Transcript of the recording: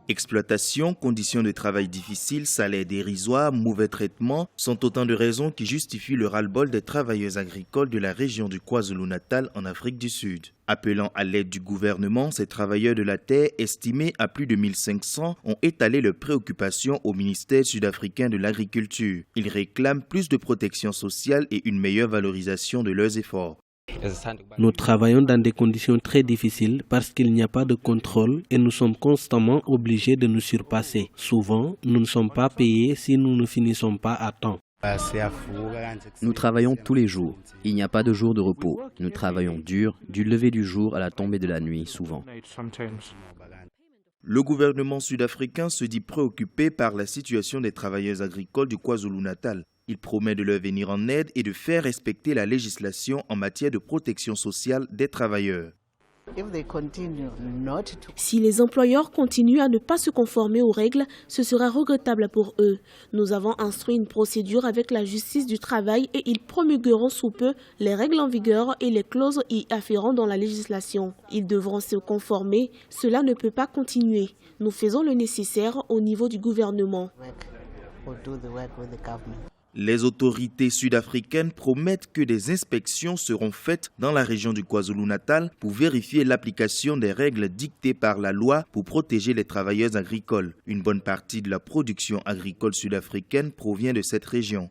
Exploitation, conditions de travail difficiles, salaires dérisoires, mauvais traitements sont autant de raisons qui justifient le ras-le-bol des travailleurs agricoles de la région du KwaZulu-Natal en Afrique du Sud. Appelant à l'aide du gouvernement, ces travailleurs de la terre, estimés à plus de 1500, ont étalé leurs préoccupations au ministère sud-africain de l'Agriculture. Ils réclament plus de protection sociale et une meilleure valorisation de leurs efforts. Nous travaillons dans des conditions très difficiles parce qu'il n'y a pas de contrôle et nous sommes constamment obligés de nous surpasser. Souvent, nous ne sommes pas payés si nous ne finissons pas à temps. Nous travaillons tous les jours. Il n'y a pas de jour de repos. Nous travaillons dur, du lever du jour à la tombée de la nuit, souvent. Le gouvernement sud-africain se dit préoccupé par la situation des travailleurs agricoles du KwaZulu-Natal. Il promet de leur venir en aide et de faire respecter la législation en matière de protection sociale des travailleurs. Si les employeurs continuent à ne pas se conformer aux règles, ce sera regrettable pour eux. Nous avons instruit une procédure avec la justice du travail et ils promulgueront sous peu les règles en vigueur et les clauses y afférentes dans la législation. Ils devront se conformer. Cela ne peut pas continuer. Nous faisons le nécessaire au niveau du gouvernement. Les autorités sud-africaines promettent que des inspections seront faites dans la région du KwaZulu-Natal pour vérifier l'application des règles dictées par la loi pour protéger les travailleurs agricoles. Une bonne partie de la production agricole sud-africaine provient de cette région.